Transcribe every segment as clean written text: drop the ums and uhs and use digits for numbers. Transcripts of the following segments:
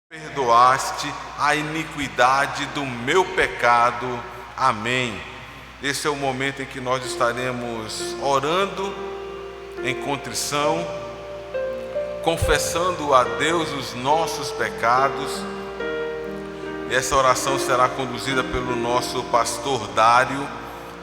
perdoaste a iniquidade do meu pecado. Amém. Esse é o momento em que nós estaremos orando em contrição, confessando a Deus os nossos pecados. E essa oração será conduzida pelo nosso pastor Dário.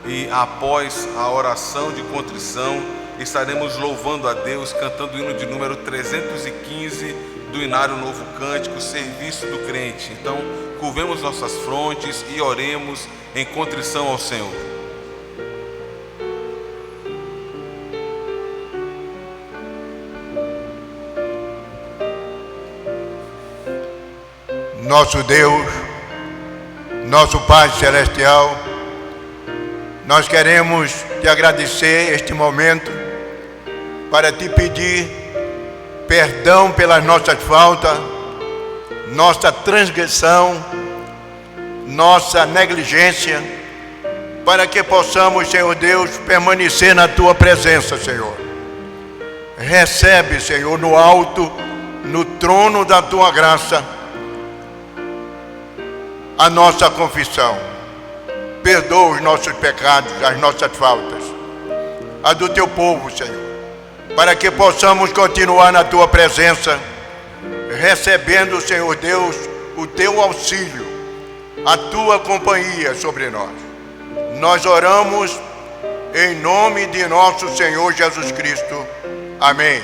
E após a oração de contrição, estaremos louvando a Deus, cantando o hino de número 315 do Inário Novo Cântico, Serviço do Crente. Então, curvemos nossas frontes e oremos em contrição ao Senhor. Nosso Deus, nosso Pai Celestial, nós queremos te agradecer este momento para te pedir perdão pelas nossas faltas, nossa transgressão, nossa negligência, para que possamos, Senhor Deus, permanecer na tua presença, Senhor. Recebe, Senhor, no alto, no trono da tua graça, a nossa confissão. Perdoa os nossos pecados, as nossas faltas, a do teu povo, Senhor, para que possamos continuar na tua presença, recebendo, Senhor Deus, o teu auxílio, a tua companhia sobre nós. Nós oramos em nome de nosso Senhor Jesus Cristo. Amém.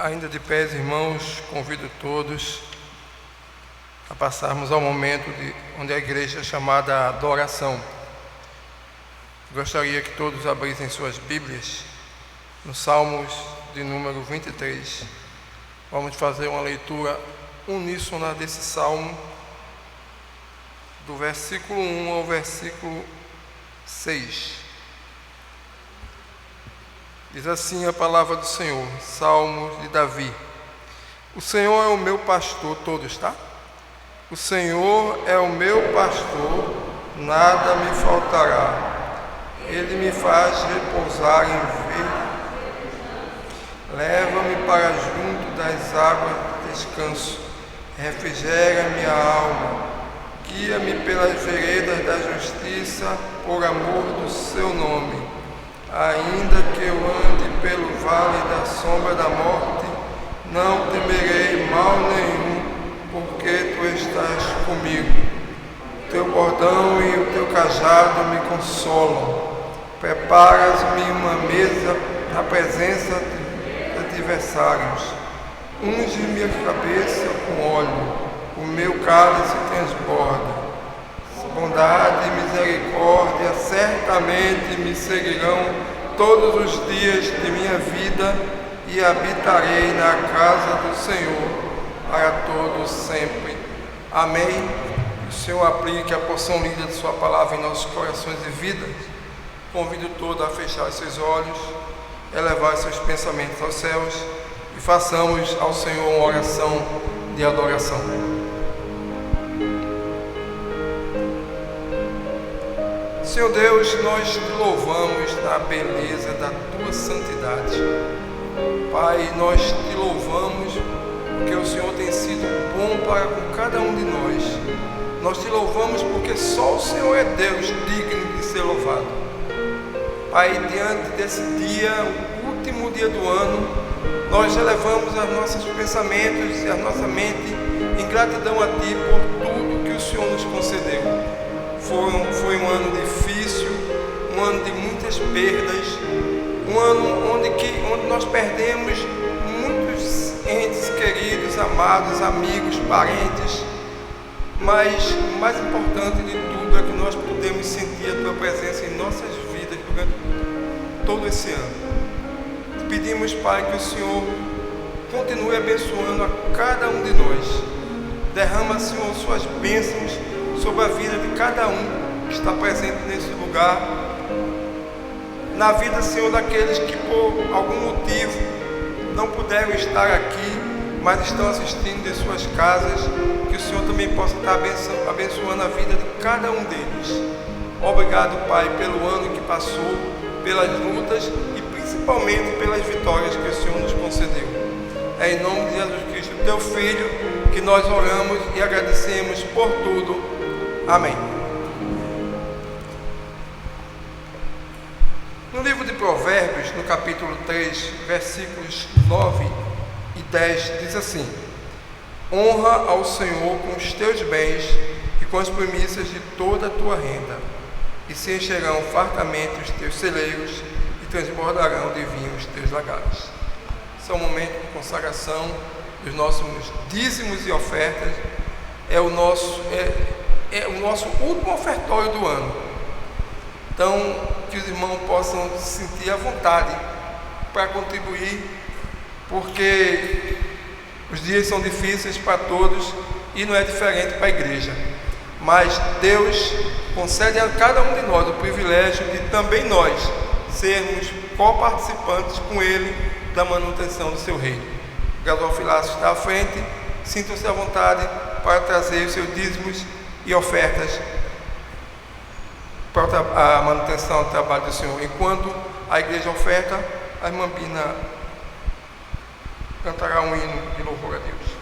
Ainda de pé, irmãos, convido todos a passarmos ao momento onde a igreja é chamada a adoração. Gostaria que todos abrissem suas Bíblias no Salmos de número 23. Vamos fazer uma leitura uníssona desse salmo, do versículo 1 ao versículo 6. Diz assim a palavra do Senhor, Salmos de Davi. O Senhor é o meu pastor, todos, tá? O Senhor é o meu pastor, nada me faltará. Ele me faz repousar em verde. Leva-me para junto das águas de descanso. Refrigera minha alma. Guia-me pelas veredas da justiça, por amor do seu nome. Ainda que eu ande pelo vale da sombra da morte, não temerei mal nenhum, porque tu estás comigo. Teu bordão e o teu cajado me consolam. Preparas-me uma mesa na presença de adversários. Unge minha cabeça com óleo, o meu cálice transborda. Bondade e misericórdia certamente me seguirão todos os dias de minha vida e habitarei na casa do Senhor para todos sempre. Amém. O Senhor aplique a porção lida de sua palavra em nossos corações e vidas. Convido todos a fechar seus olhos, elevar seus pensamentos aos céus e façamos ao Senhor uma oração de adoração. Senhor Deus, nós te louvamos na beleza da tua santidade. Pai, nós te louvamos porque o Senhor tem sido bom para com cada um de nós. Nós te louvamos porque só o Senhor é Deus digno de ser louvado. Pai, diante desse dia, o último dia do ano, nós elevamos os nossos pensamentos e a nossa mente em gratidão a Ti por tudo que o Senhor nos concedeu. Foi um ano difícil, um ano de muitas perdas, um ano onde nós perdemos muitos entes queridos, amados, amigos, parentes, mas o mais importante de tudo é que nós podemos sentir a Tua presença em nossas vidas durante todo esse ano. Te pedimos, Pai, que o Senhor continue abençoando a cada um de nós. Derrama, Senhor, suas bênçãos sobre a vida de cada um que está presente nesse lugar, na vida, Senhor, daqueles que por algum motivo não puderam estar aqui, mas estão assistindo de suas casas, que o Senhor também possa estar abençoando a vida de cada um deles. Obrigado, Pai, pelo ano que passou, pelas lutas e principalmente pelas vitórias que o Senhor nos concedeu. É em nome de Jesus Cristo, Teu Filho, que nós oramos e agradecemos por tudo. Amém. No livro de Provérbios, no capítulo 3, versículos 9 e 10, diz assim: honra ao Senhor com os teus bens e com as primícias de toda a tua renda, e se encherão fartamente os teus celeiros e transbordarão de vinho os teus lagares. Esse é o momento de consagração dos nossos dízimos e ofertas. É o nosso último ofertório do ano. Então, que os irmãos possam se sentir à vontade para contribuir, porque os dias são difíceis para todos e não é diferente para a igreja. Mas Deus concede a cada um de nós o privilégio de também nós sermos coparticipantes com Ele da manutenção do seu reino. O gasofilácio está à frente, sintam-se à vontade para trazer os seus dízimos e ofertas para a manutenção do trabalho do Senhor. Enquanto a igreja oferta, a irmã Bina cantará um hino de louvor a Deus.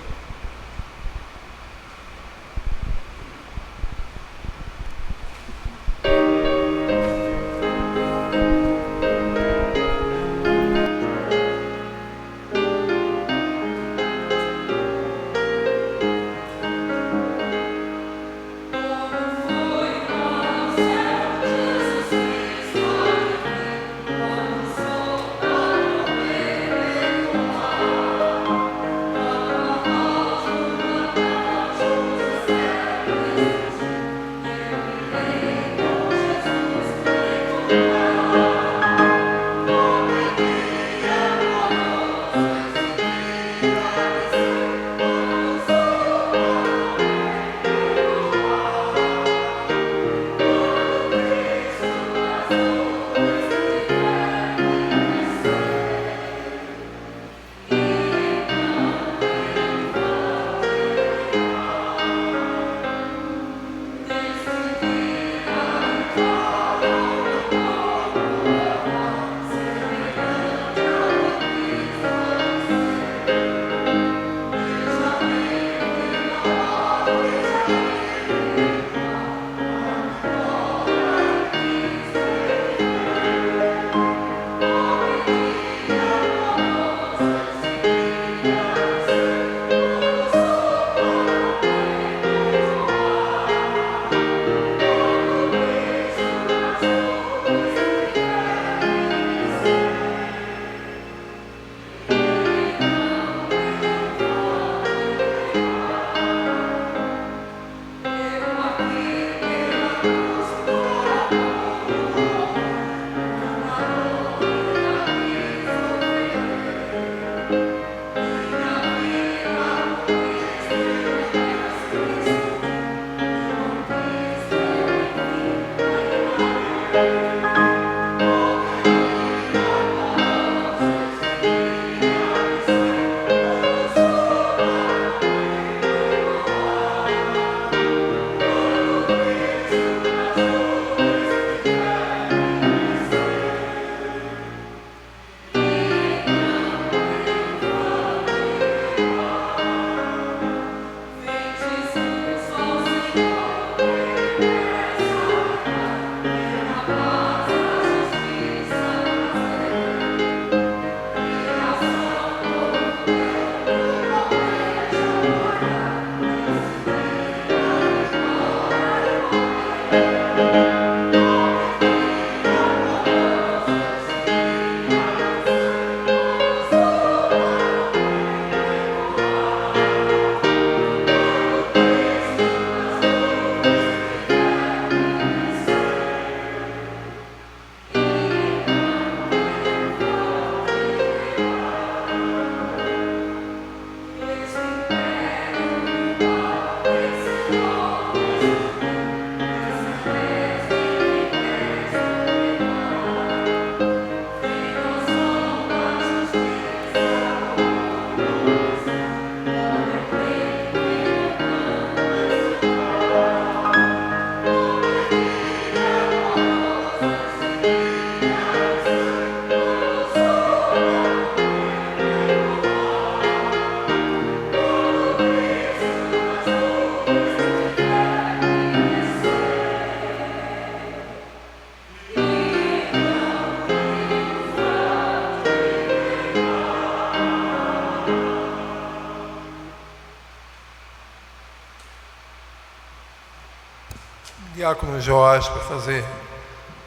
diácono Joás para fazer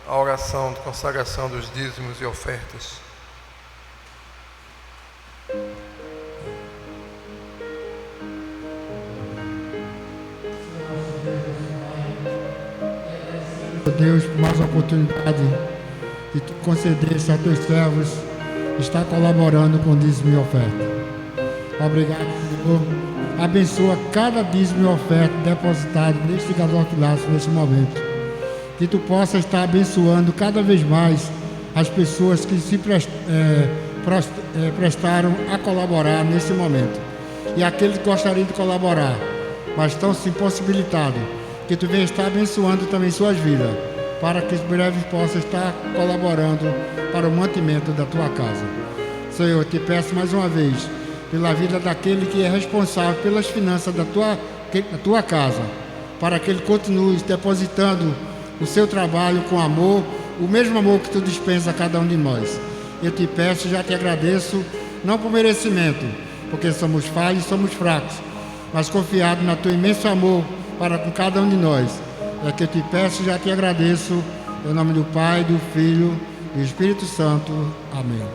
a oração de consagração dos dízimos e ofertas. Deus, por mais oportunidade de tu concedesse a teus servos estar colaborando com dízimo e oferta. Obrigado, Senhor. Abençoa cada dízimo e oferta depositado neste gasofilaço neste momento. Que tu possa estar abençoando cada vez mais as pessoas que se prestaram a colaborar nesse momento. E aqueles que gostariam de colaborar, mas estão se impossibilitados, que tu venha estar abençoando também suas vidas, para que breves possam estar colaborando para o mantimento da tua casa. Senhor, te peço mais uma vez, pela vida daquele que é responsável pelas finanças da tua casa, para que ele continue depositando o seu trabalho com amor, o mesmo amor que tu dispensa a cada um de nós. Eu te peço e já te agradeço, não por merecimento, porque somos falhos, somos fracos, mas confiado no teu imenso amor para com cada um de nós. É que eu te peço e já te agradeço, em nome do Pai, do Filho e do Espírito Santo. Amém.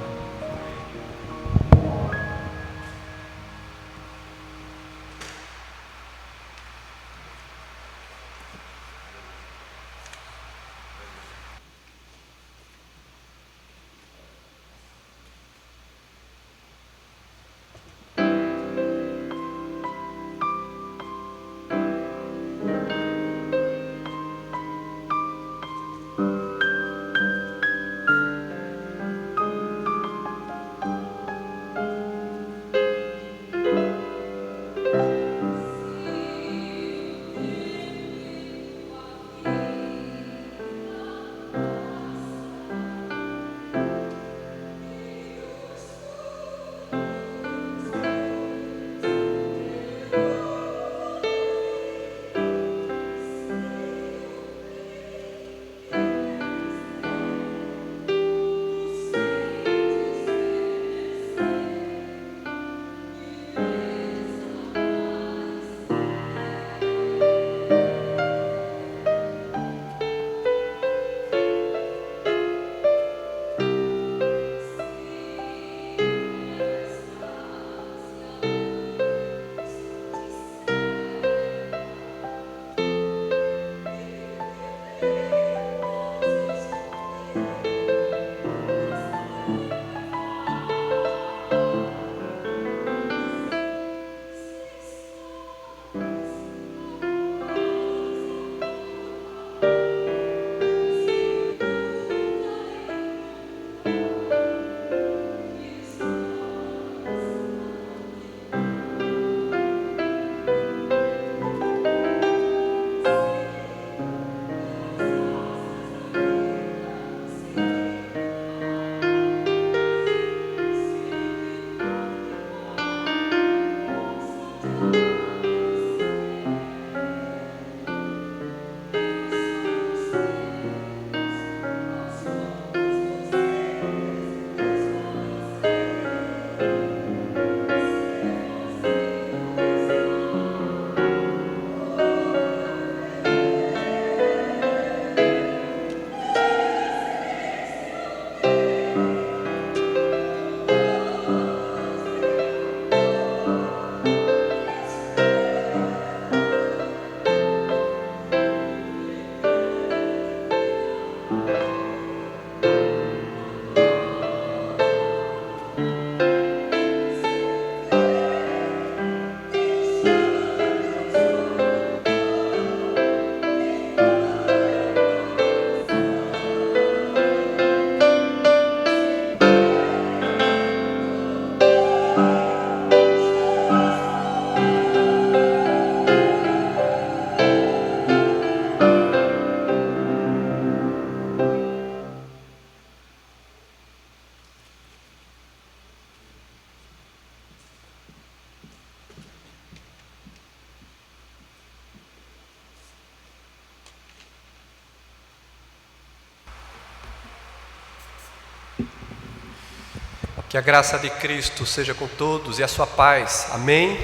Que a graça de Cristo seja com todos e a sua paz. Amém?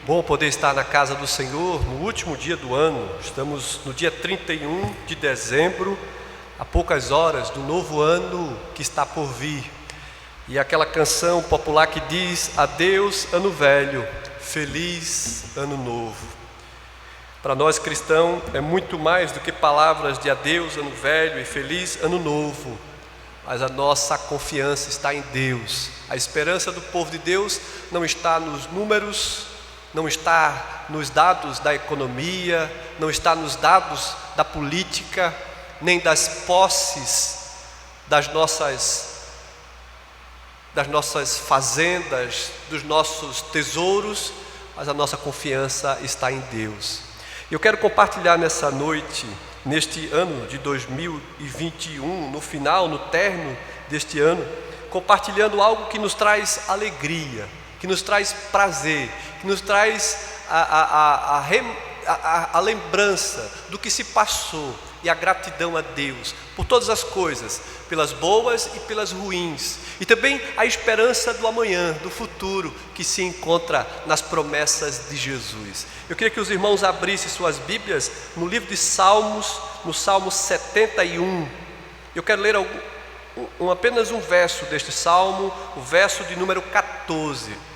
Bom poder estar na casa do Senhor no último dia do ano. Estamos no dia 31 de dezembro, a poucas horas do novo ano que está por vir. E aquela canção popular que diz: adeus ano velho, feliz ano novo. Para nós cristãos é muito mais do que palavras de adeus ano velho e feliz ano novo, mas a nossa confiança está em Deus. A esperança do povo de Deus não está nos números, não está nos dados da economia, não está nos dados da política, nem das posses das nossas fazendas, dos nossos tesouros, mas a nossa confiança está em Deus. Eu quero compartilhar nessa noite, neste ano de 2021, no final, no término deste ano, compartilhando algo que nos traz alegria, que nos traz prazer, que nos traz a lembrança do que se passou e a gratidão a Deus por todas as coisas, pelas boas e pelas ruins, e também a esperança do amanhã, do futuro, que se encontra nas promessas de Jesus. Eu queria que os irmãos abrissem suas Bíblias no livro de Salmos, no Salmo 71. Eu quero ler apenas um verso deste Salmo, o verso de número 14.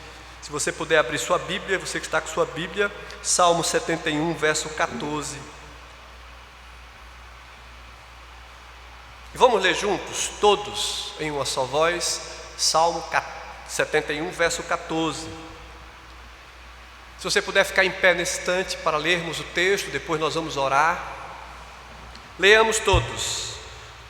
Se você puder abrir sua Bíblia, você que está com sua Bíblia, Salmo 71, verso 14. E vamos ler juntos, todos, em uma só voz, Salmo 71, verso 14. Se você puder ficar em pé nesse instante para lermos o texto, depois nós vamos orar. Leamos todos.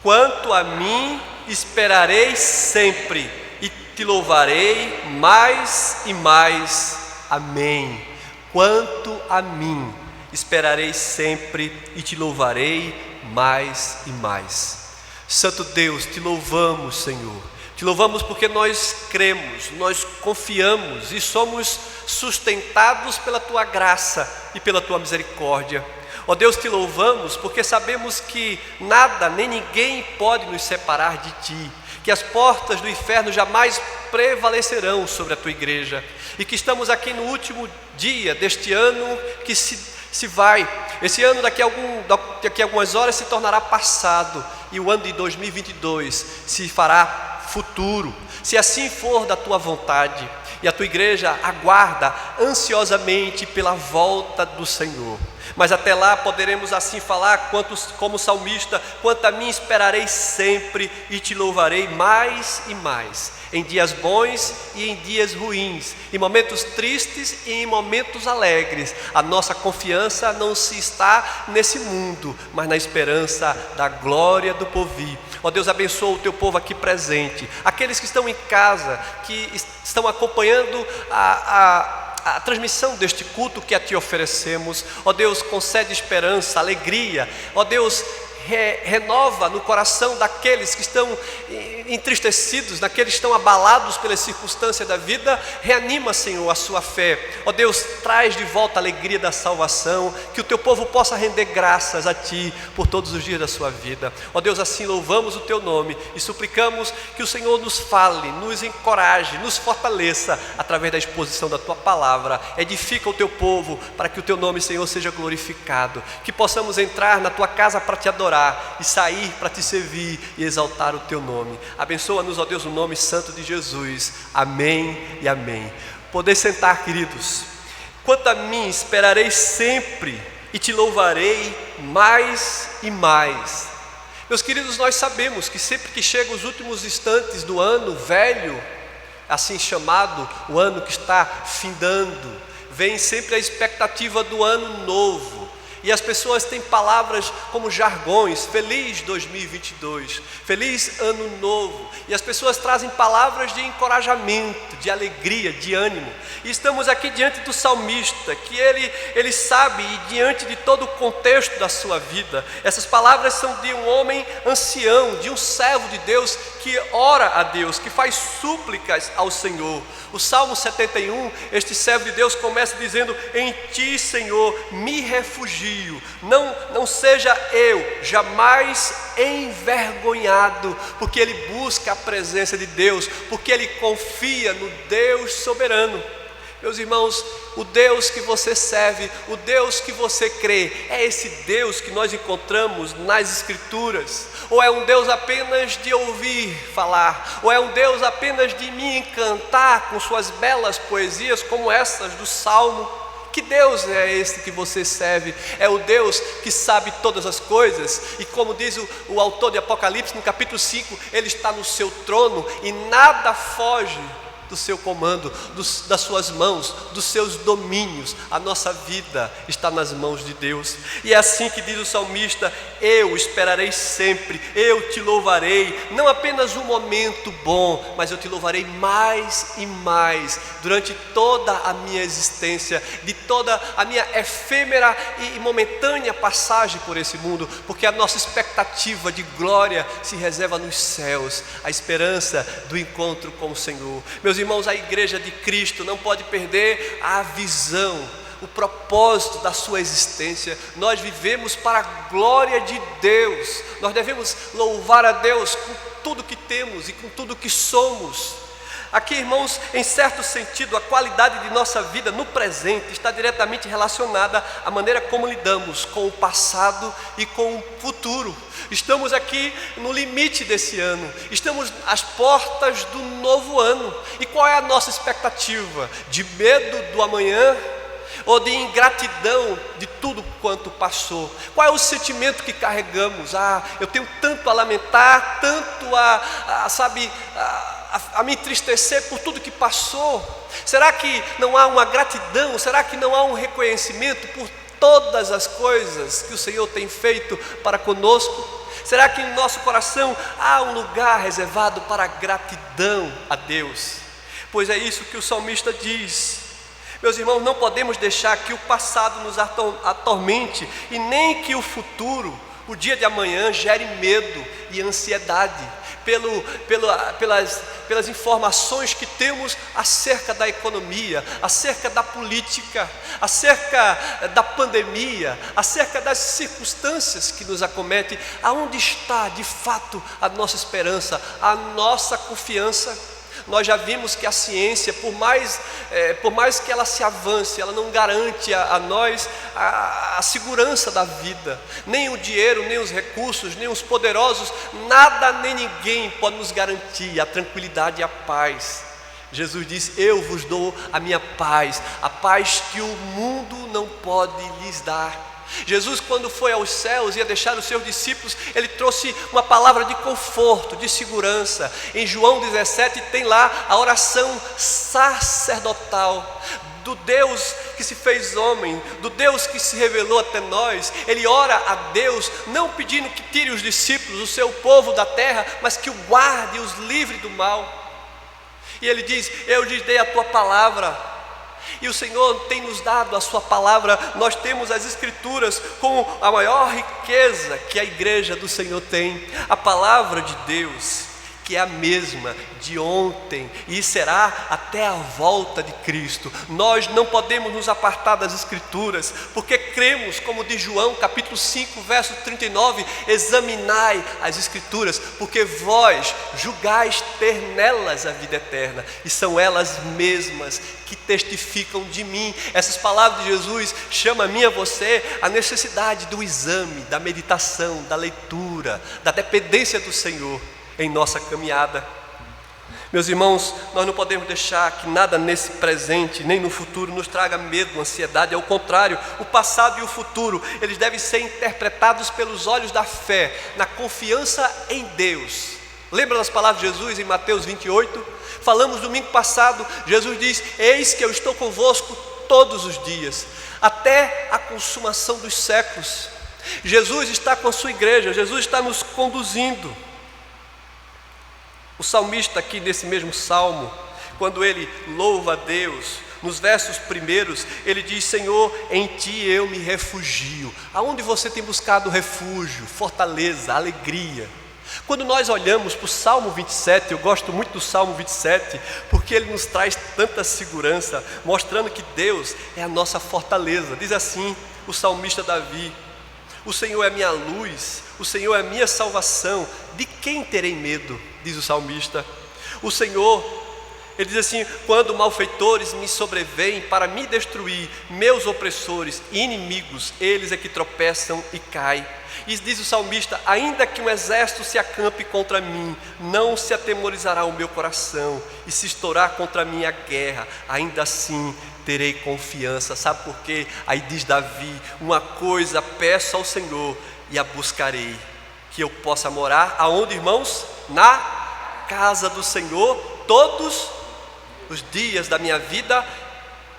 Quanto a mim, esperarei sempre, e te louvarei mais e mais. Amém. Quanto a mim, esperarei sempre, e te louvarei mais e mais. Santo Deus, te louvamos, Senhor. Te louvamos porque nós cremos, nós confiamos e somos sustentados pela Tua graça e pela Tua misericórdia. Ó Deus, te louvamos porque sabemos que nada nem ninguém pode nos separar de Ti, que as portas do inferno jamais prevalecerão sobre a Tua igreja, e que estamos aqui no último dia deste ano que se vai. Esse ano daqui a algumas horas se tornará passado, e o ano de 2022 se fará futuro, se assim for da Tua vontade. E a Tua igreja aguarda ansiosamente pela volta do Senhor. Mas até lá poderemos assim falar como salmista: quanto a mim, esperarei sempre e te louvarei mais e mais, em dias bons e em dias ruins, em momentos tristes e em momentos alegres. A nossa confiança não se está nesse mundo, mas na esperança da glória do porvir. Ó Deus, abençoa o Teu povo aqui presente, aqueles que estão em casa, que estão acompanhando a transmissão deste culto que a Ti oferecemos. Ó Deus, concede esperança, alegria. Ó Deus, renova no coração daqueles que estão entristecidos, daqueles que estão abalados pelas circunstâncias da vida. Reanima, Senhor, a sua fé. Ó Deus, traz de volta a alegria da salvação, que o Teu povo possa render graças a Ti por todos os dias da sua vida. Ó Deus, assim louvamos o Teu nome e suplicamos que o Senhor nos fale, nos encoraje, nos fortaleça através da exposição da Tua palavra. Edifica o Teu povo para que o Teu nome, Senhor, seja glorificado, que possamos entrar na Tua casa para Te adorar e sair para Te servir e exaltar o Teu nome. Abençoa-nos, ó Deus, no nome santo de Jesus. Amém e amém. Poder sentar, queridos. Quanto a mim, esperarei sempre e te louvarei mais e mais. Meus queridos, nós sabemos que sempre que chegam os últimos instantes do ano velho, assim chamado, o ano que está findando, vem sempre a expectativa do ano novo. E as pessoas têm palavras como jargões: feliz 2022, feliz ano novo. E as pessoas trazem palavras de encorajamento, de alegria, de ânimo. E estamos aqui diante do salmista, que ele sabe, e diante de todo o contexto da sua vida, essas palavras são de um homem ancião, de um servo de Deus, que ora a Deus, que faz súplicas ao Senhor. O Salmo 71, este servo de Deus começa dizendo: em Ti, Senhor, me refugio. Não seja eu jamais envergonhado, porque ele busca a presença de Deus, porque ele confia no Deus soberano. Meus irmãos, o Deus que você serve, o Deus que você crê, é esse Deus que nós encontramos nas Escrituras? Ou é um Deus apenas de ouvir falar? Ou é um Deus apenas de me encantar com suas belas poesias como essas do Salmo? Que Deus é esse que você serve? É o Deus que sabe todas as coisas, e como diz o autor de Apocalipse no capítulo 5, Ele está no seu trono e nada foge do seu comando, das suas mãos, dos seus domínios. A nossa vida está nas mãos de Deus, e é assim que diz o salmista: eu esperarei sempre, eu te louvarei, não apenas um momento bom, mas eu te louvarei mais e mais, durante toda a minha existência, de toda a minha efêmera e momentânea passagem por esse mundo, porque a nossa expectativa de glória se reserva nos céus, a esperança do encontro com o Senhor. Meus irmãos, a igreja de Cristo não pode perder a visão, o propósito da sua existência. Nós vivemos para a glória de Deus, nós devemos louvar a Deus com tudo que temos e com tudo que somos. Aqui, irmãos, em certo sentido, a qualidade de nossa vida no presente está diretamente relacionada à maneira como lidamos com o passado e com o futuro. Estamos aqui no limite desse ano, estamos às portas do novo ano. E qual é a nossa expectativa? De medo do amanhã? Ou de ingratidão de tudo quanto passou? Qual é o sentimento que carregamos? Eu tenho tanto a lamentar, tanto a me entristecer por tudo que passou. Será que não há uma gratidão? Será que não há um reconhecimento por todas as coisas que o Senhor tem feito para conosco? Será que em nosso coração há um lugar reservado para a gratidão a Deus? Pois é isso que o salmista diz. Meus irmãos, não podemos deixar que o passado nos atormente, e nem que o futuro, o dia de amanhã, gere medo e ansiedade pelas informações que temos acerca da economia, acerca da política, acerca da pandemia, acerca das circunstâncias que nos acometem. Aonde está de fato a nossa esperança, a nossa confiança? Nós já vimos que a ciência, por mais que ela se avance, ela não garante a nós a segurança da vida. Nem o dinheiro, nem os recursos, nem os poderosos, nada nem ninguém pode nos garantir a tranquilidade e a paz. Jesus disse: eu vos dou a minha paz, a paz que o mundo não pode lhes dar. Jesus, quando foi aos céus, ia deixar os seus discípulos, ele trouxe uma palavra de conforto, de segurança. Em João 17 tem lá a oração sacerdotal do Deus que se fez homem, do Deus que se revelou até nós. Ele ora a Deus, não pedindo que tire os discípulos, o seu povo da terra, mas que o guarde e os livre do mal. E ele diz: eu lhes dei a tua palavra. E o Senhor tem nos dado a sua palavra. Nós temos as Escrituras como a maior riqueza que a igreja do Senhor tem. A palavra de Deus, que é a mesma de ontem e será até a volta de Cristo. Nós não podemos nos apartar das Escrituras, porque cremos, como diz João capítulo 5, verso 39, examinai as Escrituras, porque vós julgais ter nelas a vida eterna, e são elas mesmas que testificam de mim. Essas palavras de Jesus chamam a mim e a você a necessidade do exame, da meditação, da leitura, da dependência do Senhor em nossa caminhada. Meus irmãos, nós não podemos deixar que nada nesse presente, nem no futuro, nos traga medo, ansiedade. Ao contrário, o passado e o futuro, eles devem ser interpretados pelos olhos da fé, na confiança em Deus. Lembra das palavras de Jesus em Mateus 28? Falamos domingo passado, Jesus diz: eis que eu estou convosco todos os dias, até a consumação dos séculos. Jesus está com a sua igreja, Jesus está nos conduzindo. O salmista aqui nesse mesmo salmo, quando ele louva a Deus, nos versos primeiros, ele diz: Senhor, em ti eu me refugio. Aonde você tem buscado refúgio, fortaleza, alegria? Quando nós olhamos para o Salmo 27, eu gosto muito do Salmo 27, porque ele nos traz tanta segurança, mostrando que Deus é a nossa fortaleza. Diz assim o salmista Davi: o Senhor é minha luz, o Senhor é minha salvação, de quem terei medo? Diz o salmista. O Senhor Ele diz assim: quando malfeitores me sobrevêm para me destruir, meus opressores e inimigos, eles é que tropeçam e caem. E diz o salmista: ainda que um exército se acampe contra mim, não se atemorizará o meu coração, e se estourar contra mim a guerra, ainda assim terei confiança. Sabe por quê? Aí diz Davi: uma coisa peço ao Senhor e a buscarei, que eu possa morar aonde, irmãos? Na casa do Senhor todos os dias da minha vida.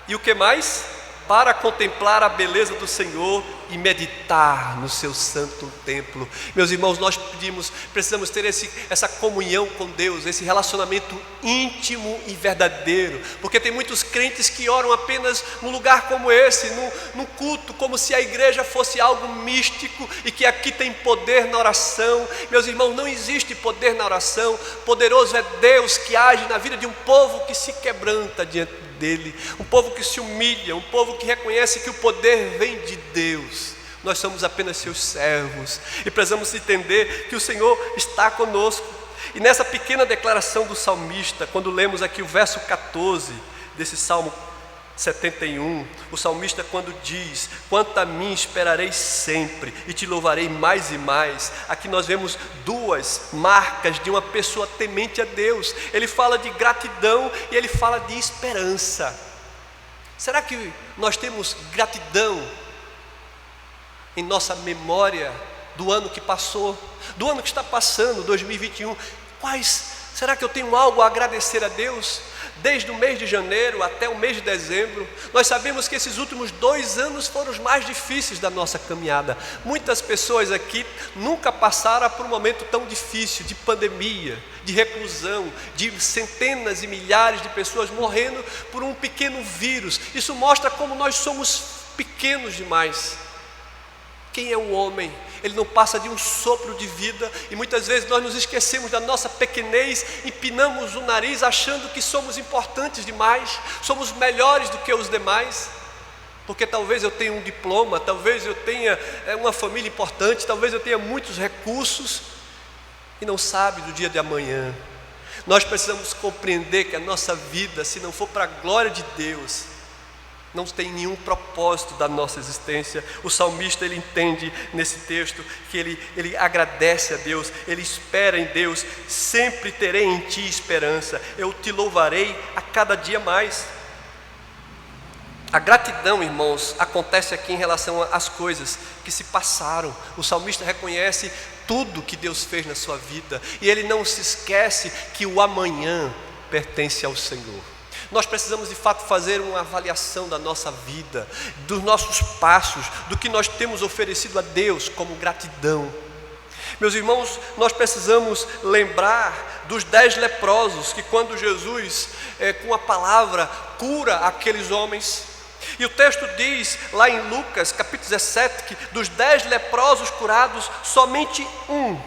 E o que mais? Para contemplar a beleza do Senhor e meditar no seu santo templo. Meus irmãos, nós precisamos ter essa comunhão com Deus, esse relacionamento íntimo e verdadeiro, porque tem muitos crentes que oram apenas num lugar como esse, num culto, como se a igreja fosse algo místico e que aqui tem poder na oração. Meus irmãos, não existe poder na oração. Poderoso é Deus que age na vida de um povo que se quebranta diante dele, um povo que se humilha, um povo que reconhece que o poder vem de Deus. Nós somos apenas seus servos e precisamos entender que o Senhor está conosco. E nessa pequena declaração do salmista, quando lemos aqui o verso 14 desse Salmo 71, o salmista, quando diz: quanto a mim esperarei sempre e te louvarei mais e mais, aqui nós vemos duas marcas de uma pessoa temente a Deus. Ele fala de gratidão e ele fala de esperança. Será que nós temos gratidão em nossa memória do ano que passou, do ano que está passando, 2021? Será que eu tenho algo a agradecer a Deus? Desde o mês de janeiro até o mês de dezembro, nós sabemos que esses últimos 2 anos foram os mais difíceis da nossa caminhada. Muitas pessoas aqui nunca passaram por um momento tão difícil de pandemia, de reclusão, de centenas e milhares de pessoas morrendo por um pequeno vírus. Isso mostra como nós somos pequenos demais. Quem é o homem? Ele não passa de um sopro de vida, e muitas vezes nós nos esquecemos da nossa pequenez, empinamos o nariz achando que somos importantes demais, somos melhores do que os demais, porque talvez eu tenha um diploma, talvez eu tenha uma família importante, talvez eu tenha muitos recursos, e não sabe do dia de amanhã. Nós precisamos compreender que a nossa vida, se não for para a glória de Deus, não tem nenhum propósito da nossa existência. O salmista, ele entende nesse texto que ele agradece a Deus, ele espera em Deus. Sempre terei em ti esperança, eu te louvarei a cada dia mais. A gratidão, irmãos, acontece aqui em relação às coisas que se passaram. O salmista reconhece tudo que Deus fez na sua vida, e ele não se esquece que o amanhã pertence ao Senhor. Nós precisamos de fato fazer uma avaliação da nossa vida, dos nossos passos, do que nós temos oferecido a Deus como gratidão. Meus irmãos, nós precisamos lembrar dos 10 leprosos, que quando Jesus, com a palavra, cura aqueles homens. E o texto diz lá em Lucas capítulo 17, que dos 10 leprosos curados, somente um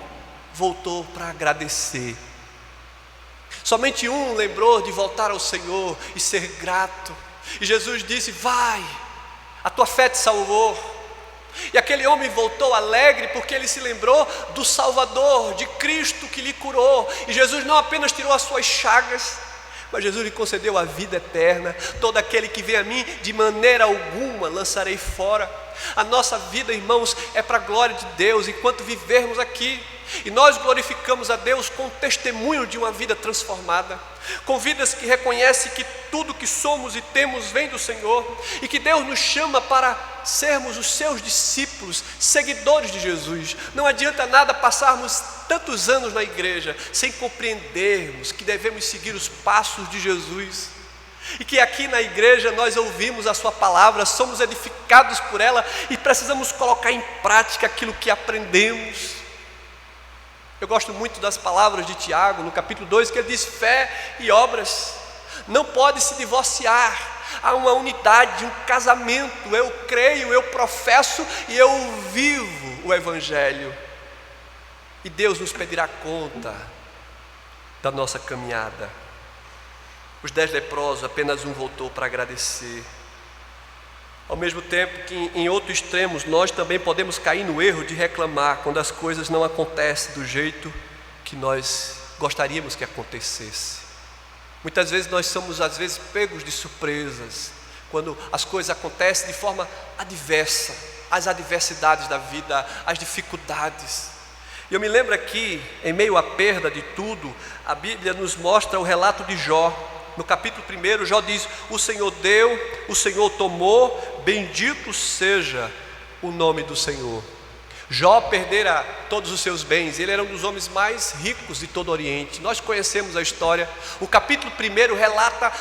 voltou para agradecer. Somente um lembrou de voltar ao Senhor e ser grato. E Jesus disse: vai, a tua fé te salvou. E aquele homem voltou alegre, porque ele se lembrou do Salvador, de Cristo que lhe curou. E Jesus não apenas tirou as suas chagas, mas Jesus lhe concedeu a vida eterna. Todo aquele que vem a mim, de maneira alguma lançarei fora. A nossa vida, irmãos, é para a glória de Deus enquanto vivermos aqui. E nós glorificamos a Deus com o testemunho de uma vida transformada, com vidas que reconhecem que tudo que somos e temos vem do Senhor, e que Deus nos chama para sermos os seus discípulos, seguidores de Jesus. Não adianta nada passarmos tantos anos na igreja sem compreendermos que devemos seguir os passos de Jesus, e que aqui na igreja nós ouvimos a sua palavra, somos edificados por ela e precisamos colocar em prática aquilo que aprendemos. Eu gosto muito das palavras de Tiago, no capítulo 2, que ele diz: fé e obras não podem se divorciar. Há uma unidade, um casamento. Eu creio, eu professo e eu vivo o Evangelho. E Deus nos pedirá conta da nossa caminhada. Os 10 leprosos, apenas um voltou para agradecer. Ao mesmo tempo que em outros extremos nós também podemos cair no erro de reclamar quando as coisas não acontecem do jeito que nós gostaríamos que acontecesse. Muitas vezes nós somos pegos de surpresas, quando as coisas acontecem de forma adversa, as adversidades da vida, as dificuldades. E eu me lembro aqui, em meio à perda de tudo, a Bíblia nos mostra o relato de Jó. No capítulo 1, Jó diz: o Senhor deu, o Senhor tomou, bendito seja o nome do Senhor. Jó perdera todos os seus bens, ele era um dos homens mais ricos de todo o Oriente. Nós conhecemos a história. O capítulo 1 relata,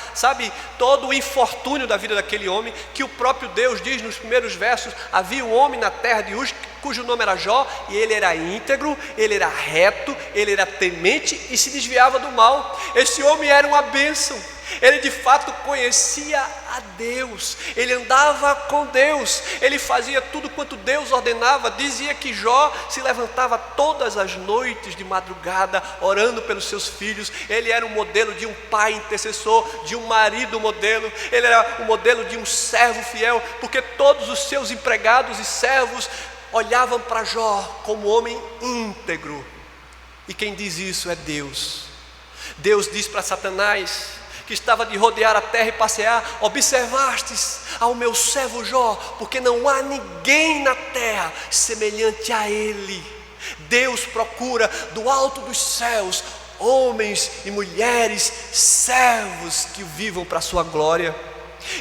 todo o infortúnio da vida daquele homem, que o próprio Deus diz nos primeiros versos: havia um homem na terra de Uz, cujo nome era Jó, e ele era íntegro, ele era reto, ele era temente e se desviava do mal. Esse homem era uma bênção. Ele de fato conhecia a Deus, ele andava com Deus, ele fazia tudo quanto Deus ordenava. Dizia que Jó se levantava todas as noites de madrugada orando pelos seus filhos. Ele era um modelo de um pai intercessor, de um marido modelo. Ele era um modelo de um servo fiel, porque todos os seus empregados e servos olhavam para Jó como homem íntegro. E quem diz isso é Deus. Deus diz para Satanás, que estava de rodear a terra e passear: observastes ao meu servo Jó, porque não há ninguém na terra semelhante a ele. Deus procura do alto dos céus homens e mulheres, servos que vivam para a sua glória.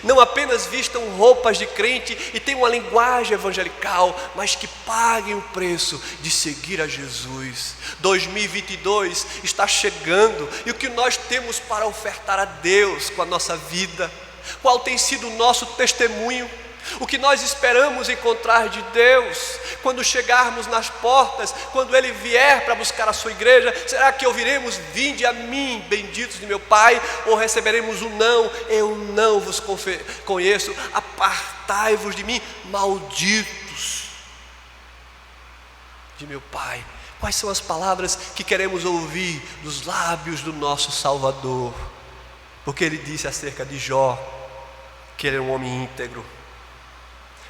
Não apenas vistam roupas de crente e tenham uma linguagem evangelical, mas que paguem o preço de seguir a Jesus. 2022 está chegando, e o que nós temos para ofertar a Deus com a nossa vida? Qual tem sido o nosso testemunho? O que nós esperamos encontrar de Deus quando chegarmos nas portas, quando Ele vier para buscar a sua igreja? Será que ouviremos: vinde a mim, benditos de meu Pai? Ou receberemos um não: eu não vos conheço, apartai-vos de mim, malditos de meu Pai? Quais são as palavras que queremos ouvir dos lábios do nosso Salvador? Porque Ele disse acerca de Jó que ele era um homem íntegro.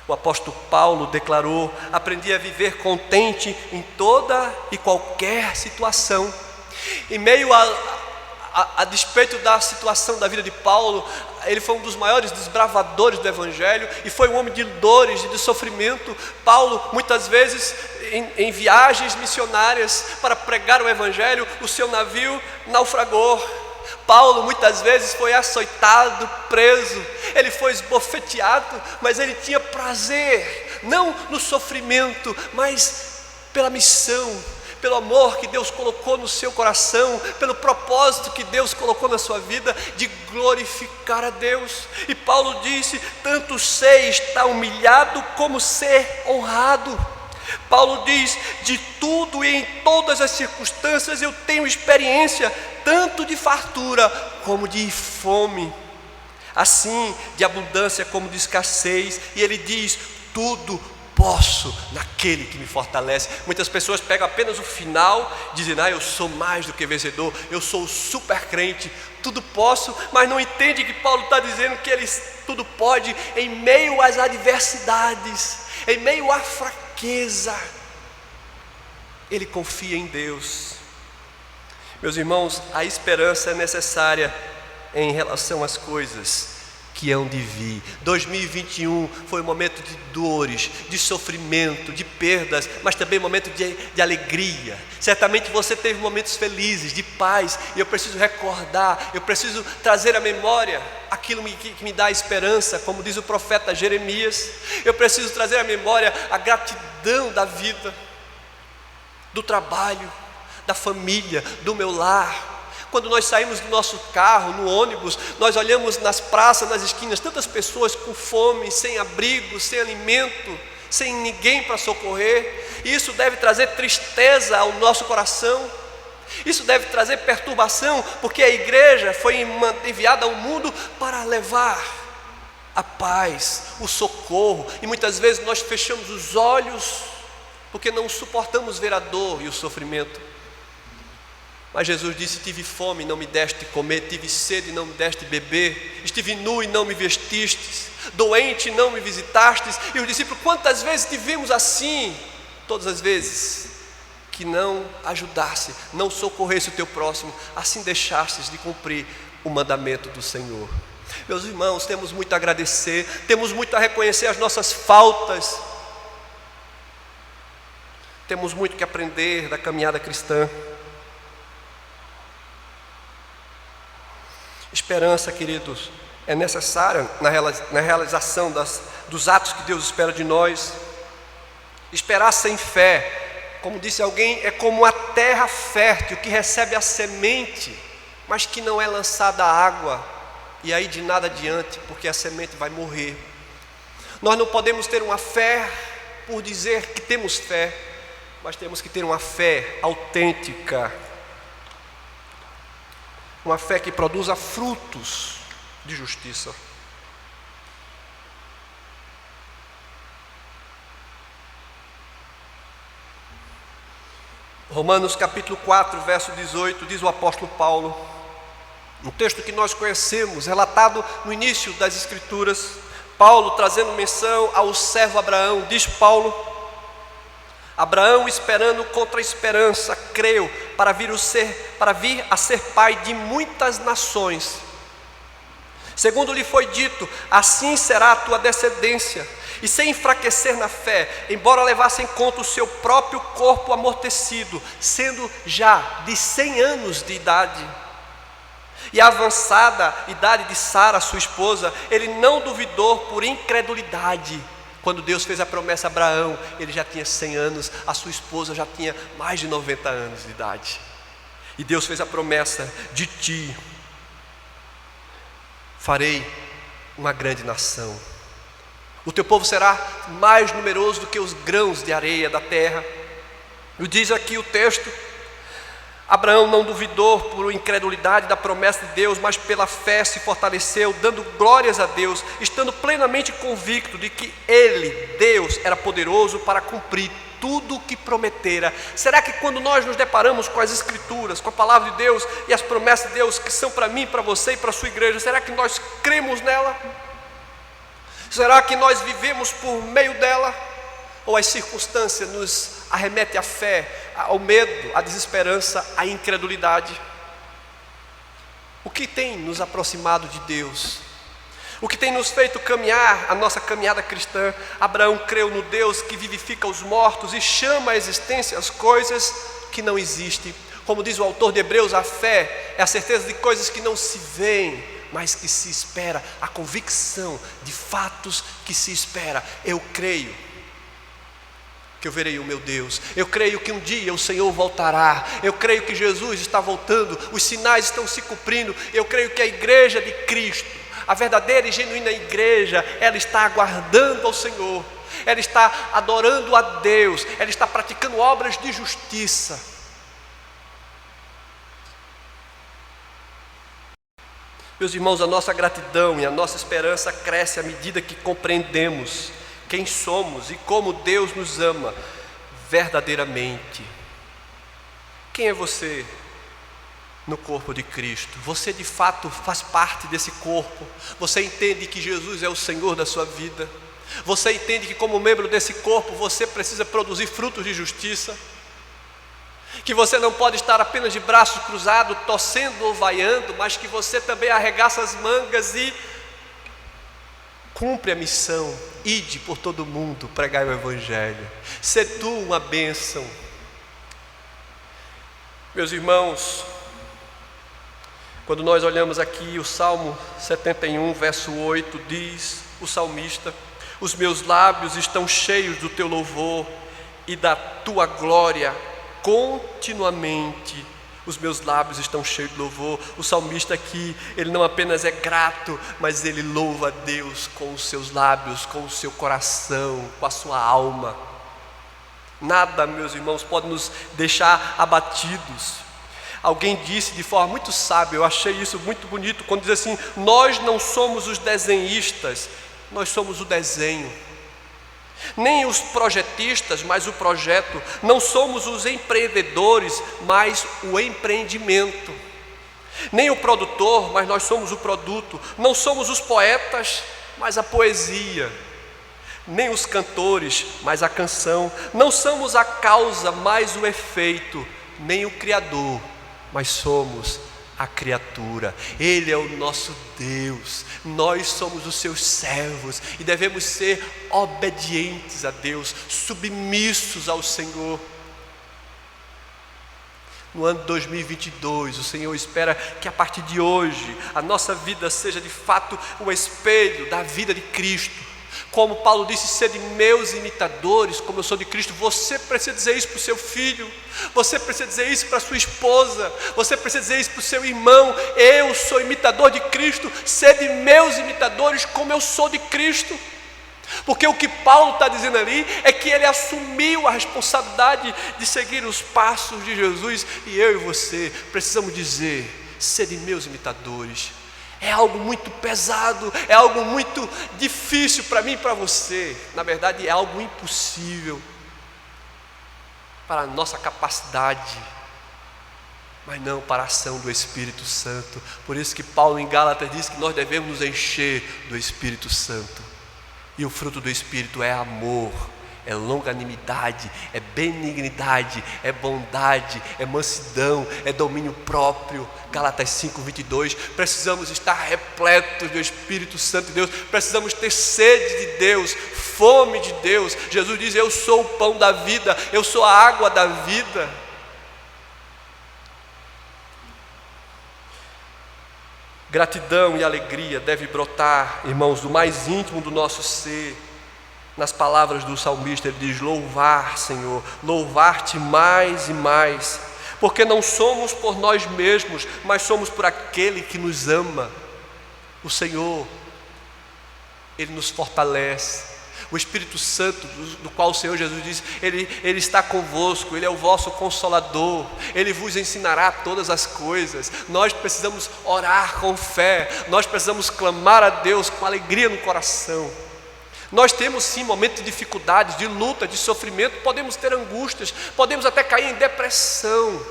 O apóstolo Paulo declarou: aprendi a viver contente em toda e qualquer situação. Em meio a despeito da situação da vida de Paulo, ele foi um dos maiores desbravadores do Evangelho e foi um homem de dores e de sofrimento. Paulo, muitas vezes, em viagens missionárias para pregar o Evangelho, o seu navio naufragou. Paulo muitas vezes foi açoitado, preso, ele foi esbofeteado, mas ele tinha prazer, não no sofrimento, mas pela missão, pelo amor que Deus colocou no seu coração, pelo propósito que Deus colocou na sua vida de glorificar a Deus. E Paulo disse: tanto sei estar humilhado como ser honrado. Paulo diz: de tudo e em todas as circunstâncias eu tenho experiência, tanto de fartura como de fome, assim de abundância como de escassez. E ele diz: tudo posso naquele que me fortalece. Muitas pessoas pegam apenas o final, dizem: eu sou mais do que vencedor, eu sou o super crente, tudo posso, mas não entende que Paulo está dizendo que ele tudo pode em meio às adversidades, em meio à fraqueza. Ele confia em Deus. Meus irmãos, a esperança é necessária em relação às coisas que hão de vir. 2021 foi um momento de dores, de sofrimento, de perdas, mas também um momento de alegria. Certamente você teve momentos felizes, de paz, e eu preciso recordar, eu preciso trazer à memória aquilo que me dá esperança, como diz o profeta Jeremias. Eu preciso trazer à memória a gratidão da vida, do trabalho, da família, do meu lar. Quando nós saímos do nosso carro, no ônibus, nós olhamos nas praças, nas esquinas, tantas pessoas com fome, sem abrigo, sem alimento, sem ninguém para socorrer. E isso deve trazer tristeza ao nosso coração. Isso deve trazer perturbação, porque a igreja foi enviada ao mundo para levar a paz, o socorro. E muitas vezes nós fechamos os olhos, porque não suportamos ver a dor e o sofrimento. Mas Jesus disse: tive fome e não me deste comer, tive sede e não me deste beber, estive nu e não me vestistes, doente e não me visitastes. E os discípulos: quantas vezes te vimos assim? Todas as vezes que não ajudasse, não socorresse o teu próximo, assim deixastes de cumprir o mandamento do Senhor. Meus irmãos, temos muito a agradecer, temos muito a reconhecer as nossas faltas, temos muito que aprender da caminhada cristã. Esperança, queridos, é necessária na realização dos atos que Deus espera de nós. Esperar sem fé, como disse alguém, é como a terra fértil que recebe a semente, mas que não é lançada à água, e aí de nada adiante, porque a semente vai morrer. Nós não podemos ter uma fé por dizer que temos fé, mas temos que ter uma fé autêntica, uma fé que produza frutos de justiça. Romanos capítulo 4, verso 18, diz o apóstolo Paulo, um texto que nós conhecemos, relatado no início das Escrituras, Paulo trazendo menção ao servo Abraão. Diz Paulo: Abraão, esperando contra a esperança, creu para vir a ser pai de muitas nações. Segundo lhe foi dito, assim será a tua descendência. E sem enfraquecer na fé, embora levasse em conta o seu próprio corpo amortecido, sendo já de 100 anos de idade, e a avançada idade de Sara, sua esposa, ele não duvidou por incredulidade. Quando Deus fez a promessa a Abraão, ele já tinha 100 anos, a sua esposa já tinha mais de 90 anos de idade. E Deus fez a promessa: de ti farei uma grande nação. O teu povo será mais numeroso do que os grãos de areia da terra. E diz aqui o texto: Abraão não duvidou por incredulidade da promessa de Deus, mas pela fé se fortaleceu, dando glórias a Deus, estando plenamente convicto de que Ele, Deus, era poderoso para cumprir tudo o que prometera. Será que quando nós nos deparamos com as Escrituras, com a palavra de Deus e as promessas de Deus que são para mim, para você e para a sua igreja, será que nós cremos nela? Será que nós vivemos por meio dela? Ou as circunstâncias nos arremetem à fé, ao medo, à desesperança, à incredulidade? O que tem nos aproximado de Deus? O que tem nos feito caminhar a nossa caminhada cristã? Abraão creu no Deus que vivifica os mortos e chama à existência as coisas que não existem. Como diz o autor de Hebreus, a fé é a certeza de coisas que não se veem, mas que se espera, a convicção de fatos que se espera. Eu creio que eu verei o meu Deus, eu creio que um dia o Senhor voltará, eu creio que Jesus está voltando, os sinais estão se cumprindo, eu creio que a igreja de Cristo, a verdadeira e genuína igreja, ela está aguardando ao Senhor, ela está adorando a Deus, ela está praticando obras de justiça. Meus irmãos, a nossa gratidão e a nossa esperança cresce à medida que compreendemos quem somos e como Deus nos ama verdadeiramente. Quem é você no corpo de Cristo? Você de fato faz parte desse corpo? Você entende que Jesus é o Senhor da sua vida? Você entende que como membro desse corpo você precisa produzir frutos de justiça? Que você não pode estar apenas de braços cruzados, torcendo ou vaiando, mas que você também arregaça as mangas e cumpre a missão: ide por todo mundo, pregai o Evangelho. Sê tu uma bênção. Meus irmãos, quando nós olhamos aqui o Salmo 71, verso 8, diz o salmista: os meus lábios estão cheios do teu louvor e da tua glória continuamente. Os meus lábios estão cheios de louvor. O salmista aqui, ele não apenas é grato, mas ele louva a Deus com os seus lábios, com o seu coração, com a sua alma. Nada, meus irmãos, pode nos deixar abatidos. Alguém disse de forma muito sábia, eu achei isso muito bonito, quando diz assim: nós não somos os desenhistas, nós somos o desenho. Nem os projetistas, mas o projeto. Não somos os empreendedores, mas o empreendimento. Nem o produtor, mas nós somos o produto. Não somos os poetas, mas a poesia. Nem os cantores, mas a canção. Não somos a causa, mas o efeito. Nem o Criador, mas somos a criatura. Ele é o nosso Deus, nós somos os seus servos e devemos ser obedientes a Deus, submissos ao Senhor. No ano 2022, o Senhor espera que a partir de hoje a nossa vida seja de fato um espelho da vida de Cristo. Como Paulo disse, sede meus imitadores, como eu sou de Cristo. Você precisa dizer isso para o seu filho, você precisa dizer isso para a sua esposa, você precisa dizer isso para o seu irmão. Eu sou imitador de Cristo, sede meus imitadores como eu sou de Cristo. Porque o que Paulo está dizendo ali é que ele assumiu a responsabilidade de seguir os passos de Jesus. E eu e você precisamos dizer, sede meus imitadores. É algo muito pesado, é algo muito difícil para mim e para você. Na verdade, é algo impossível para a nossa capacidade, mas não para a ação do Espírito Santo. Por isso que Paulo em Gálatas diz que nós devemos nos encher do Espírito Santo. E o fruto do Espírito é amor, é longanimidade, é benignidade, é bondade, é mansidão, é domínio próprio. Gálatas 5:22. Precisamos estar repletos do Espírito Santo de Deus, precisamos ter sede de Deus, fome de Deus. Jesus diz, eu sou o pão da vida, eu sou a água da vida. Gratidão e alegria deve brotar, irmãos, do mais íntimo do nosso ser. Nas palavras do salmista, ele diz, louvar, Senhor, louvar-te mais e mais, porque não somos por nós mesmos, mas somos por aquele que nos ama. O Senhor, Ele nos fortalece. O Espírito Santo, do qual o Senhor Jesus diz, Ele está convosco, Ele é o vosso consolador, Ele vos ensinará todas as coisas. Nós precisamos orar com fé, nós precisamos clamar a Deus com alegria no coração. Nós temos sim momentos de dificuldades, de luta, de sofrimento, podemos ter angústias, podemos até cair em depressão,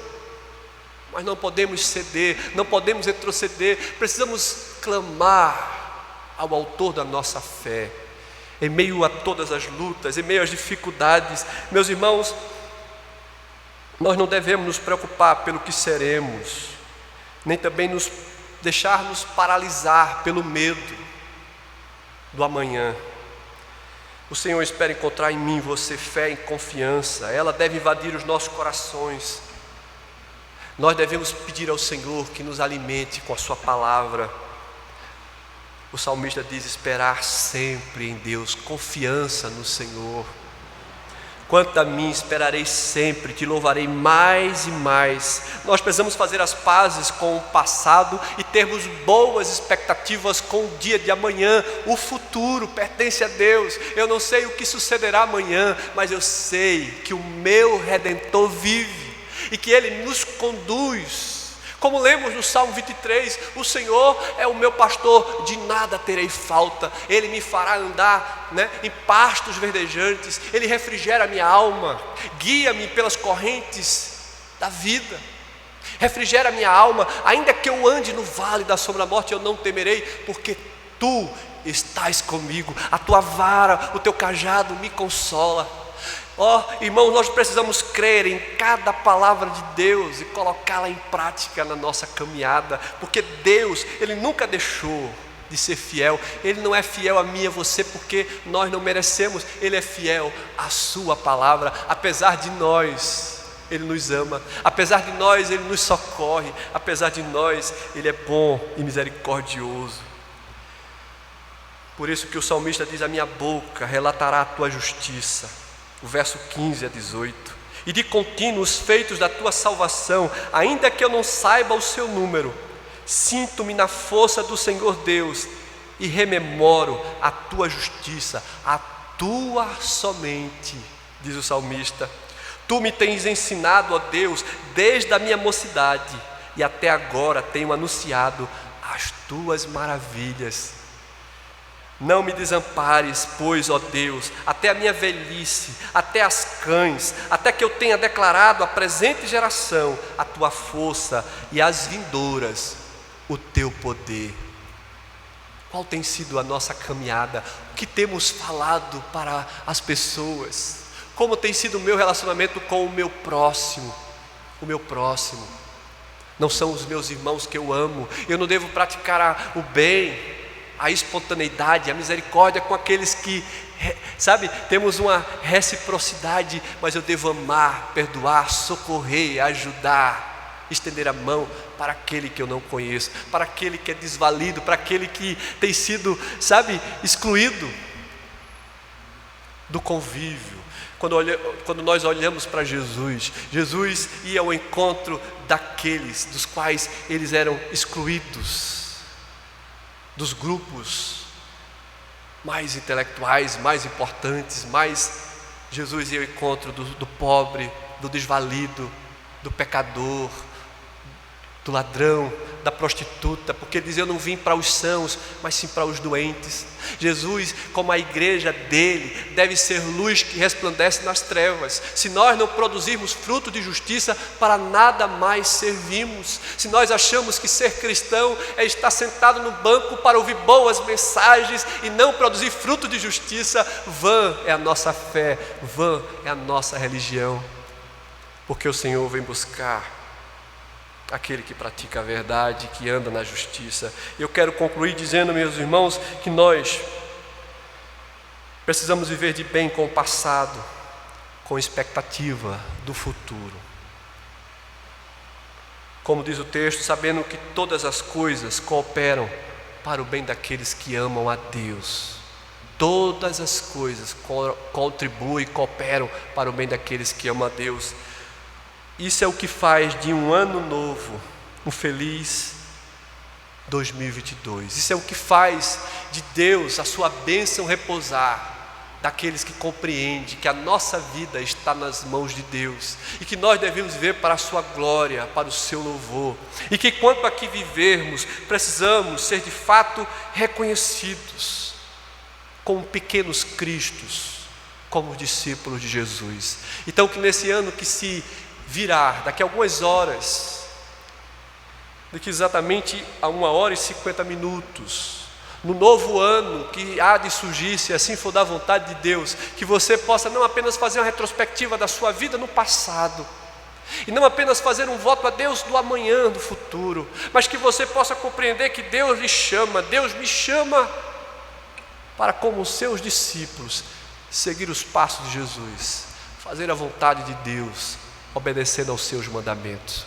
mas não podemos ceder, não podemos retroceder. Precisamos clamar ao autor da nossa fé, em meio a todas as lutas, em meio às dificuldades. Meus irmãos, nós não devemos nos preocupar pelo que seremos, nem também nos deixar-nos paralisar pelo medo do amanhã. O Senhor espera encontrar em mim e você fé e confiança. Ela deve invadir os nossos corações. Nós devemos pedir ao Senhor que nos alimente com a sua palavra. O salmista diz, esperar sempre em Deus, confiança no Senhor. Quanto a mim, esperarei sempre, te louvarei mais e mais. Nós precisamos fazer as pazes com o passado e termos boas expectativas com o dia de amanhã. O futuro pertence a Deus. Eu não sei o que sucederá amanhã, mas eu sei que o meu Redentor vive e que Ele nos conduz. Como lemos no Salmo 23, o Senhor é o meu pastor, de nada terei falta. Ele me fará andar, em pastos verdejantes, Ele refrigera a minha alma, guia-me pelas correntes da vida, refrigera a minha alma. Ainda que eu ande no vale da sombra da morte, eu não temerei, porque Tu estás comigo, a Tua vara, o Teu cajado me consola. Irmãos, nós precisamos crer em cada palavra de Deus e colocá-la em prática na nossa caminhada, porque Deus, Ele nunca deixou de ser fiel. Ele não é fiel a mim e a você porque nós não merecemos. Ele é fiel à sua palavra. Apesar de nós, Ele nos ama. Apesar de nós, Ele nos socorre. Apesar de nós, Ele é bom e misericordioso. Por isso que o salmista diz, a minha boca relatará a tua justiça. O verso 15 a 18, e de contínuo os feitos da tua salvação, ainda que eu não saiba o seu número, sinto-me na força do Senhor Deus, e rememoro a tua justiça, a tua somente, diz o salmista. Tu me tens ensinado, ó Deus, desde a minha mocidade, e até agora tenho anunciado as tuas maravilhas. Não me desampares, pois, ó Deus, até a minha velhice, até as cães, até que eu tenha declarado à presente geração a tua força e às vindouras o teu poder. Qual tem sido a nossa caminhada? O que temos falado para as pessoas? Como tem sido o meu relacionamento com o meu próximo? não são os meus irmãos que eu amo. Eu não devo praticar o bem, a espontaneidade, a misericórdia com aqueles que, sabe, temos uma reciprocidade, mas eu devo amar, perdoar, socorrer, ajudar, estender a mão para aquele que eu não conheço, para aquele que é desvalido, para aquele que tem sido, sabe, excluído do convívio. Quando nós olhamos para Jesus, Jesus ia ao encontro daqueles dos quais eles eram excluídos, dos grupos mais intelectuais, mais importantes, Jesus ia ao encontro do pobre, do desvalido, do pecador, do ladrão, da prostituta, porque ele dizia: eu não vim para os sãos, mas sim para os doentes. Jesus, como a igreja dele, deve ser luz que resplandece nas trevas. Se nós não produzirmos fruto de justiça, para nada mais servimos. Se nós achamos que ser cristão é estar sentado no banco para ouvir boas mensagens e não produzir fruto de justiça, vã é a nossa fé, vã é a nossa religião, porque o Senhor vem buscar aquele que pratica a verdade, que anda na justiça. Eu quero concluir dizendo, meus irmãos, que nós precisamos viver de bem com o passado, com expectativa do futuro. Como diz o texto, sabendo que todas as coisas cooperam para o bem daqueles que amam a Deus. Todas as coisas contribuem e cooperam para o bem daqueles que amam a Deus. Isso é o que faz de um ano novo um feliz 2022. Isso é o que faz de Deus a sua bênção repousar daqueles que compreendem que a nossa vida está nas mãos de Deus e que nós devemos viver para a sua glória, para o seu louvor, e que enquanto aqui vivermos precisamos ser de fato reconhecidos como pequenos cristos, como discípulos de Jesus. Então que nesse ano que se virá, daqui a algumas horas, daqui exatamente a 1h50, no novo ano que há de surgir, se assim for da vontade de Deus, que você possa não apenas fazer uma retrospectiva da sua vida no passado, e não apenas fazer um voto a Deus do amanhã, do futuro, mas que você possa compreender que Deus lhe chama, Deus me chama para, como seus discípulos, seguir os passos de Jesus, fazer a vontade de Deus, obedecendo aos seus mandamentos.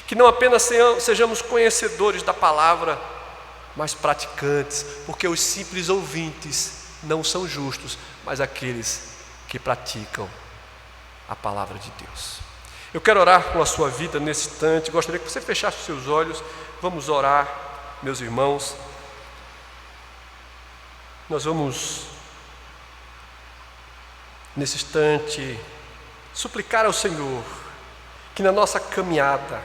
Que não apenas sejamos conhecedores da palavra, mas praticantes, porque os simples ouvintes não são justos, mas aqueles que praticam a palavra de Deus. Eu quero orar com a sua vida nesse instante. Gostaria que você fechasse os seus olhos. Vamos orar, meus irmãos. Nós vamos, nesse instante, suplicar ao Senhor que na nossa caminhada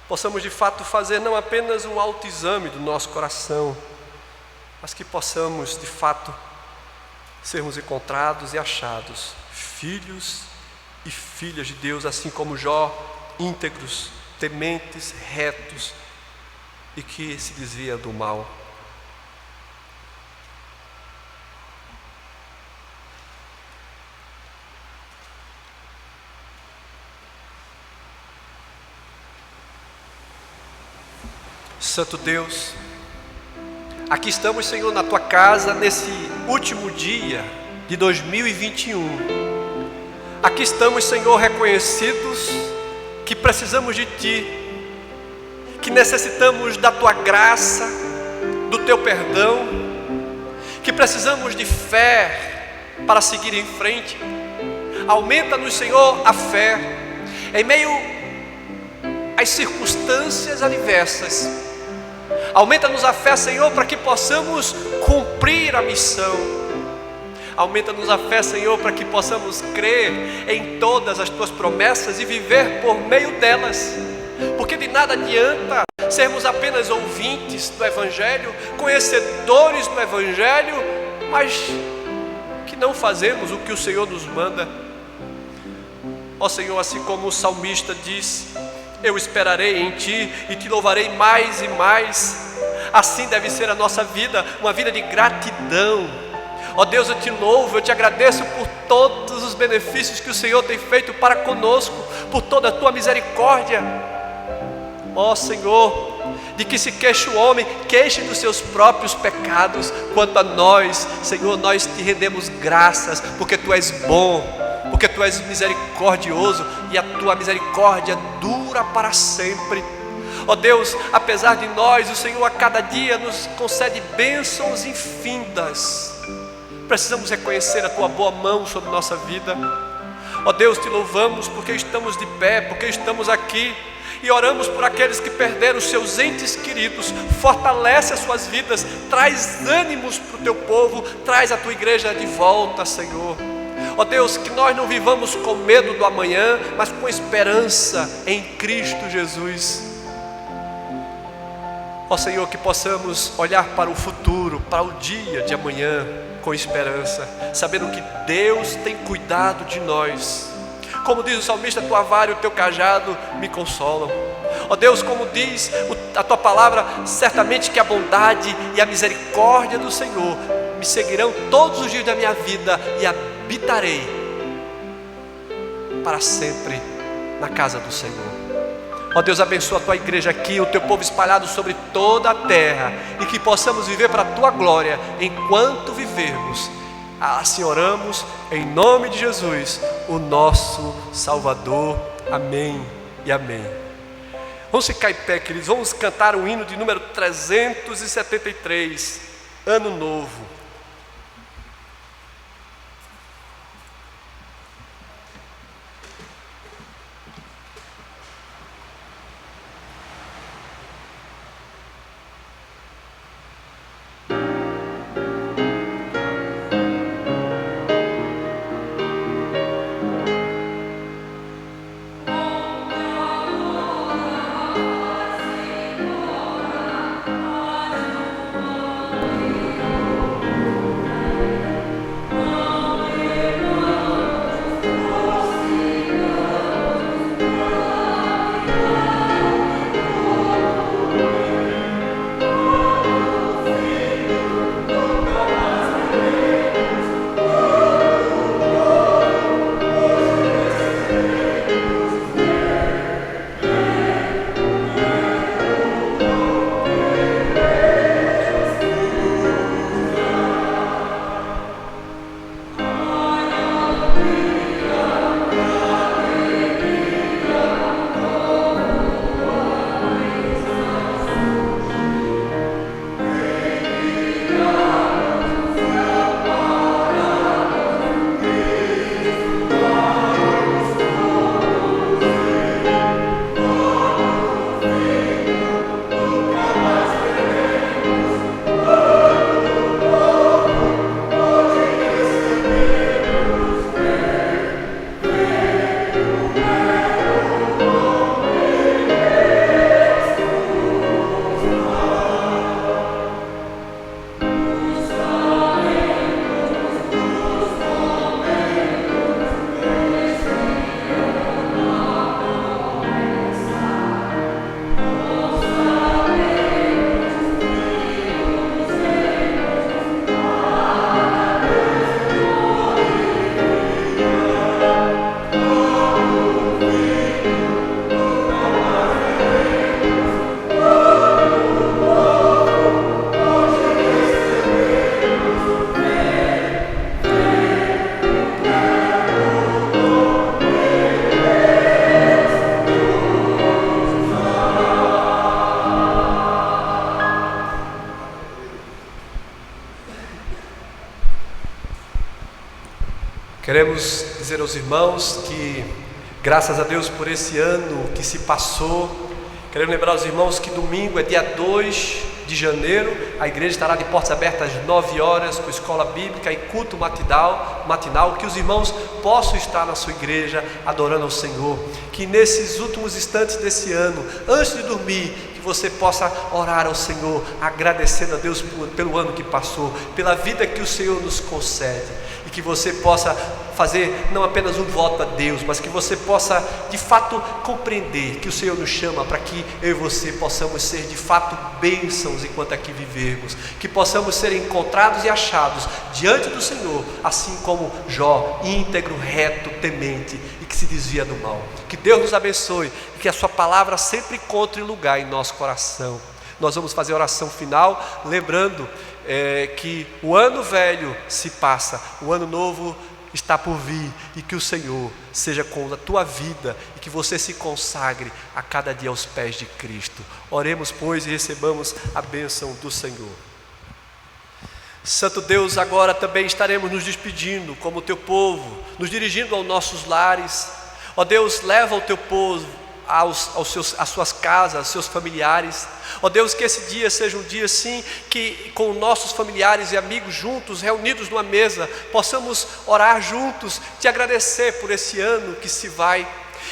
possamos de fato fazer não apenas um autoexame do nosso coração, mas que possamos de fato sermos encontrados e achados filhos e filhas de Deus, assim como Jó, íntegros, tementes, retos e que se desvia do mal. Santo Deus, aqui estamos, Senhor, na Tua casa, nesse último dia de 2021. Aqui estamos, Senhor, reconhecidos que precisamos de Ti, que necessitamos da Tua graça, do Teu perdão, que precisamos de fé para seguir em frente. Aumenta-nos, Senhor, a fé em meio às circunstâncias adversas. Aumenta-nos a fé, Senhor, para que possamos cumprir a missão. Aumenta-nos a fé, Senhor, para que possamos crer em todas as Tuas promessas e viver por meio delas. Porque de nada adianta sermos apenas ouvintes do Evangelho, conhecedores do Evangelho, mas que não fazemos o que o Senhor nos manda. Ó Senhor, assim como o salmista diz: eu esperarei em Ti e Te louvarei mais e mais. Assim deve ser a nossa vida, uma vida de gratidão. Ó Deus, eu Te louvo, eu Te agradeço por todos os benefícios que o Senhor tem feito para conosco, por toda a Tua misericórdia. Ó Senhor, de que se queixa o homem, queixe dos seus próprios pecados. Quanto a nós, Senhor, nós te rendemos graças, porque Tu és bom, porque Tu és misericordioso e a Tua misericórdia dura para sempre. Ó Deus, apesar de nós, o Senhor a cada dia nos concede bênçãos infindas. Precisamos reconhecer a Tua boa mão sobre nossa vida. Ó Deus, Te louvamos porque estamos de pé, porque estamos aqui. E oramos por aqueles que perderam seus entes queridos. Fortalece as suas vidas, traz ânimos para o Teu povo, traz a Tua igreja de volta, Senhor. Ó Deus, que nós não vivamos com medo do amanhã, mas com esperança em Cristo Jesus. Ó Senhor, que possamos olhar para o futuro, para o dia de amanhã com esperança, sabendo que Deus tem cuidado de nós. Como diz o salmista, Tua vara e o Teu cajado me consolam. Ó Deus, como diz a Tua palavra, certamente que a bondade e a misericórdia do Senhor me seguirão todos os dias da minha vida e habitarei para sempre na casa do Senhor. Ó Deus, abençoa a Tua igreja aqui, o Teu povo espalhado sobre toda a terra, e que possamos viver para a Tua glória enquanto vivermos. Assim oramos em nome de Jesus, o nosso Salvador. Amém e amém. Vamos ficar em pé, queridos. Vamos cantar o hino de número 373, Ano Novo. Queremos dizer aos irmãos que, graças a Deus por esse ano que se passou, queremos lembrar aos irmãos que domingo é dia 2 de janeiro, a igreja estará de portas abertas às 9 horas, com escola bíblica e culto matinal, que os irmãos possam estar na sua igreja adorando ao Senhor, que nesses últimos instantes desse ano, antes de dormir, que você possa orar ao Senhor, agradecendo a Deus pelo ano que passou, pela vida que o Senhor nos concede, e que você possa fazer não apenas um voto a Deus, mas que você possa de fato compreender que o Senhor nos chama para que eu e você possamos ser de fato bênçãos enquanto aqui vivermos, que possamos ser encontrados e achados diante do Senhor, assim como Jó, íntegro, reto, temente e que se desvia do mal. Que Deus nos abençoe e que a sua palavra sempre encontre lugar em nosso coração. Nós vamos fazer a oração final, lembrando que o ano velho se passa, o ano novo está por vir, e que o Senhor seja com a tua vida e que você se consagre a cada dia aos pés de Cristo. Oremos, pois, e recebamos a bênção do Senhor. Santo Deus, agora também estaremos nos despedindo como teu povo, nos dirigindo aos nossos lares. Ó Deus, leva o teu povo às suas casas, aos seus familiares. Ó Deus, que esse dia seja um dia sim, que com nossos familiares e amigos juntos, reunidos numa mesa, possamos orar juntos, te agradecer por esse ano que se vai.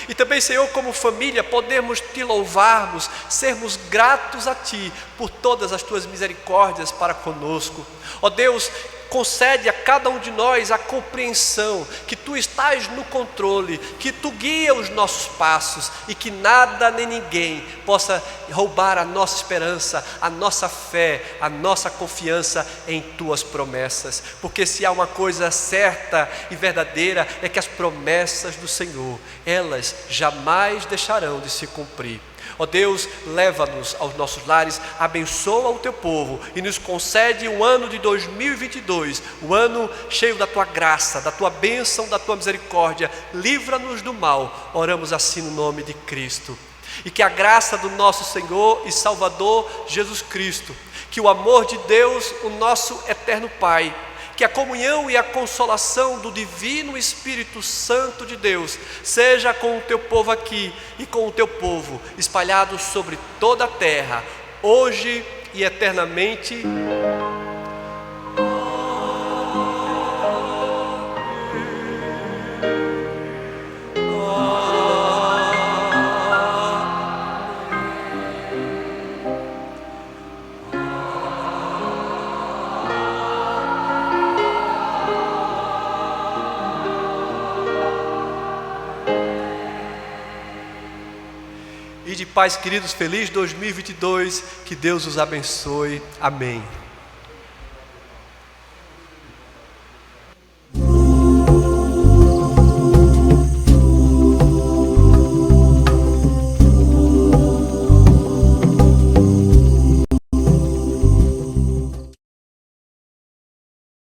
E também, Senhor, como família, podemos te louvarmos, sermos gratos a Ti por todas as Tuas misericórdias para conosco. Ó Deus, concede a cada um de nós a compreensão que Tu estás no controle, que Tu guia os nossos passos e que nada nem ninguém possa roubar a nossa esperança, a nossa fé, a nossa confiança em Tuas promessas. Porque se há uma coisa certa e verdadeira é que as promessas do Senhor, elas jamais deixarão de se cumprir. Ó Deus, leva-nos aos nossos lares, abençoa o Teu povo e nos concede um ano de 2022, um ano cheio da Tua graça, da Tua bênção, da Tua misericórdia. Livra-nos do mal, oramos assim no nome de Cristo. E que a graça do nosso Senhor e Salvador Jesus Cristo, que o amor de Deus, o nosso eterno Pai, que a comunhão e a consolação do divino Espírito Santo de Deus seja com o Teu povo aqui e com o Teu povo espalhado sobre toda a terra, hoje e eternamente. De paz, queridos, feliz 2022, que Deus os abençoe, amém.